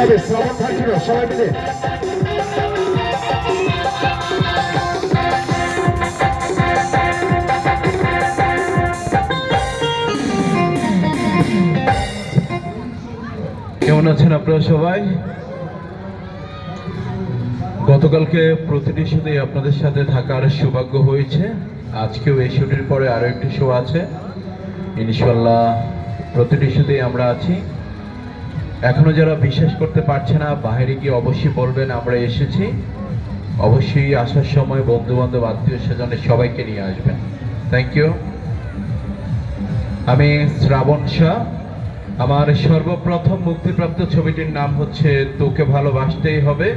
হবে শ্রাবণ থাকছিল সবাই মিলে। কেমন আছেন আপনারা সবাই? গতকালকে প্রতিটি শুধু আপনাদের সাথে থাকার সৌভাগ্য হয়েছে। আজকেও এই শুটির পরে আরো একটি শো আছে ইনশাআল্লাহ। প্রতিটি শুধু আমরা আছি। এখনো যারা বিশ্বাস করতে পারছে না বাইরে গিয়ে অবশ্যই বলবেন আমরা এসেছি। অবশ্যই আসার সময় বন্ধু বান্ধব আত্মীয় স্বজনের সবাইকে নিয়ে আসবেন। Thank you. আমি শ্রাবণ শাহ। আমার সর্বপ্রথম মুক্তিপ্রাপ্ত ছবিটির নাম হচ্ছে তোকে ভালোবাসতেই হবে।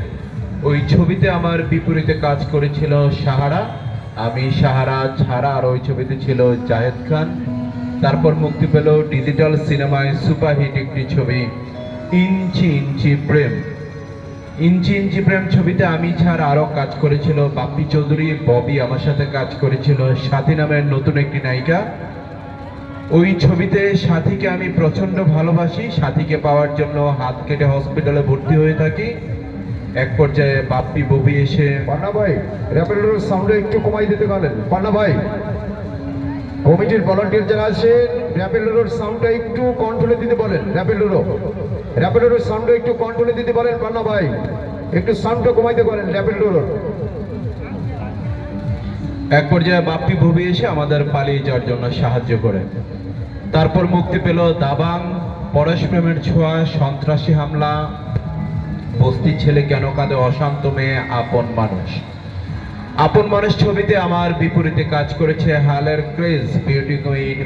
ওই ছবিতে আমার বিপরীতে কাজ করেছিল সাহারা, আমি সাহারা ছাড়া, আর ওই ছবিতে ছিল জাহেদ খান। তারপর মুক্তি পেল ডিজিটাল সিনেমায় সুপারহিট একটি ছবি ইঞ্চি ইঞ্চি প্রেম। ইঞ্চি ইঞ্চি প্রেম ছবিতে আমি ছাড়া আরও কাজ করেছিল বাপ্পি চৌধুরী, ববি আমার সাথে কাজ করেছিল সাথী নামের নতুন একটি নায়িকা। ওই ছবিতে সাথীকে আমি প্রচন্ড ভালোবাসি। সাথীকে পাওয়ার জন্য হাত কেটে হসপিটালে ভর্তি হয়ে থাকি। এক পর্যায়ে বাপ্পি ববি এসে, পান্না ভাই র্যাপিডোর সাউন্ডে একটু কমাই দিতে পারেন? পান্না ভাই, কমিটির ভলান্টিয়ার যারা আছেন র্যাপিডোর সাউন্ডটা একটু কন্ট্রোলে দিতে বলেন। র্যাপিডোর সাউন্ডটা একটু কন্ট্রোলে দিতে পারেন পান্না ভাই, একটু সাউন্ডটা কমাইতে পারেন র্যাপিডোর। এক পর্যায়ে বাপ্পি ববি এসে আমাদের পালিয়ে যাওয়ার জন্য সাহায্য করে। তারপর মুক্তি পেল দাবাং, পরশ প্রেমের ছোঁয়া, সন্ত্রাসী হামলা, বস্তির ছেলে কেন কাঁদে, অশান্ত মেয়ে, আপন মানুষ। আপন মানুষ ছবিতে আমার বিপরীতে কাজ করেছে হালের ক্রেজ বিউটি কুইন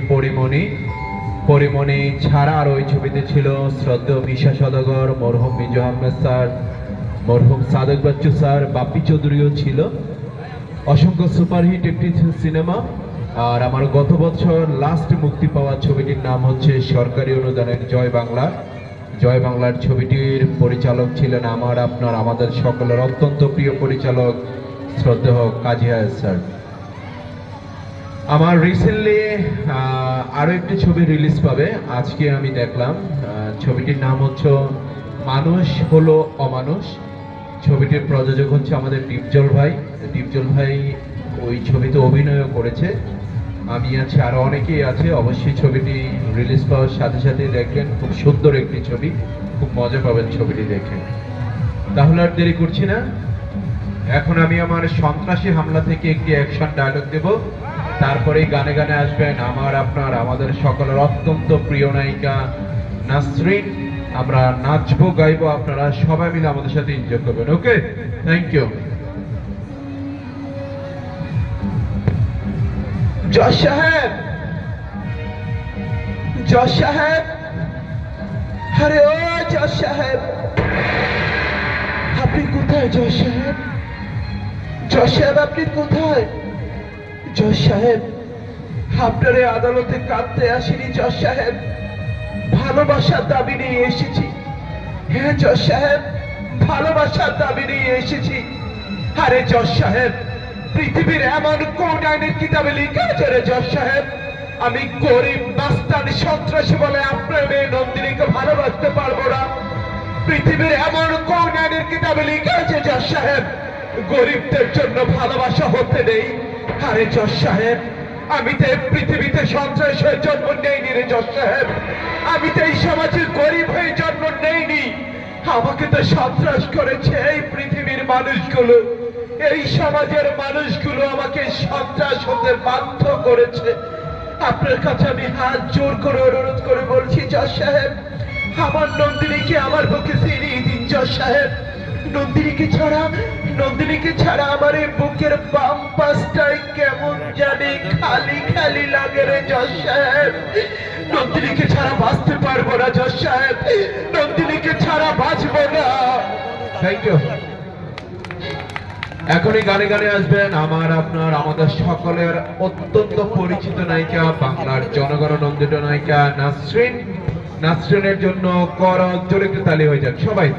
পরিমণি ছাড়া আর ওই ছবিতে ছিল শ্রদ্ধেয় মিশা সদাগর, মরহুম মিজু আহমেদ স্যার, মরহুম সাদেক বাচ্চু স্যার, বাপ্পি চৌধুরীও ছিল। অসংখ্য সুপারহিট একটি সিনেমা। আর আমার গত বছর লাস্ট মুক্তি পাওয়া ছবিটির নাম হচ্ছে সরকারি অনুদানের জয় বাংলা। জয় বাংলার ছবিটির পরিচালক ছিলেন আমাদের সকলের অত্যন্ত প্রিয় পরিচালক শ্রদ্ধেয় কাজী হায়াত স্যার। আমার রিসেন্টলি আরো একটি ছবি রিলিজ পাবে আজকে আমি দেখলাম। ছবিটির নাম হচ্ছে মানুষ হলো অমানুষ। ছবিটির প্রযোজক হচ্ছে আমাদের ডিপজল ভাই ওই ছবিতে অভিনয় করেছে। আমি আছি, আরো অনেকেই আছে। অবশ্যই ছবিটি রিলিজ পাওয়ার সাথে সাথে দেখবেন। খুব সুন্দর একটি ছবি, খুব মজা পাবেন ছবিটি দেখে। তাহলে আর দেরি করছি না, এখন আমি আমার সন্ত্রাসী হামলা থেকে একটি অ্যাকশন ডায়লগ দেব। তারপরে গানে গানে আসবেন আমাদের সকলের অত্যন্ত প্রিয় নায়িকা নাসরিন। আমরা নাচবো গাইবো, আপনারা সবাই মিলে আমাদের সাথে এনজয় করবেন। ওকে, থ্যাংক ইউ। জজ সাহেব, আরে ও জজ সাহেব, আপনি কোথায়? জজ সাহেব আপনি কোথায়? জজ সাহেব, আপনার এই আদালতে কাঁদতে আসিনি জজ সাহেব, ভালোবাসার দাবি নিয়ে এসেছি। হ্যাঁ জজ সাহেব, ভালোবাসার দাবি নিয়ে এসেছি। আরে জজ সাহেব, পৃথিবীর এমন কোন আইনের কিতাবে লেখা আছে রে জজ সাহেব, আমি গরিব মাস্তানি সন্ত্রাসী বলে আপনার মেয়ে নন্দিনীকে ভালোবাসতে পারবো না? পৃথিবীর এমন কোন আইনের কিতাবে লেখা আছে জজ সাহেব গরিবদের জন্য ভালোবাসা হতে নেই? আরে জজ সাহেব, আমি তো এই পৃথিবীতে সন্ত্রাস হয়ে জন্ম নেইনি রে জজ সাহেব, আমি তো এই সমাজে গরিব হয়ে জন্ম নেইনি। আমাকে তো সন্ত্রাস করেছে এই পৃথিবীর মানুষগুলো, এই সমাজের মানুষগুলো আমাকে সন্ত্রাস হতে বাধ্য করেছে। আপনার কাছে আমি হাত জোর করে অনুরোধ করে বলছি জজ সাহেব, আমার নন্দিনীকে আমার বুকে ফিরিয়ে দিন জজ সাহেব। নন্দিনীকে ছাড়া আমার এই বুকের বাম পাশটাই কেমন জানি খালি খালি লাগে রে জজ সাহেব। নন্দিনীকে ছাড়া বাঁচতে পারবো না জজ সাহেব, নন্দিনীকে ছাড়া বাঁচবো না। Thank you. এখনই গানে গানে আসবেন আমাদের সকলের অত্যন্ত পরিচিত নায়িকা, বাংলার জনগণনন্দিত নায়িকা নাসরিনের জন্য কর জোরে একটু তালি হয়ে যাক সবাই।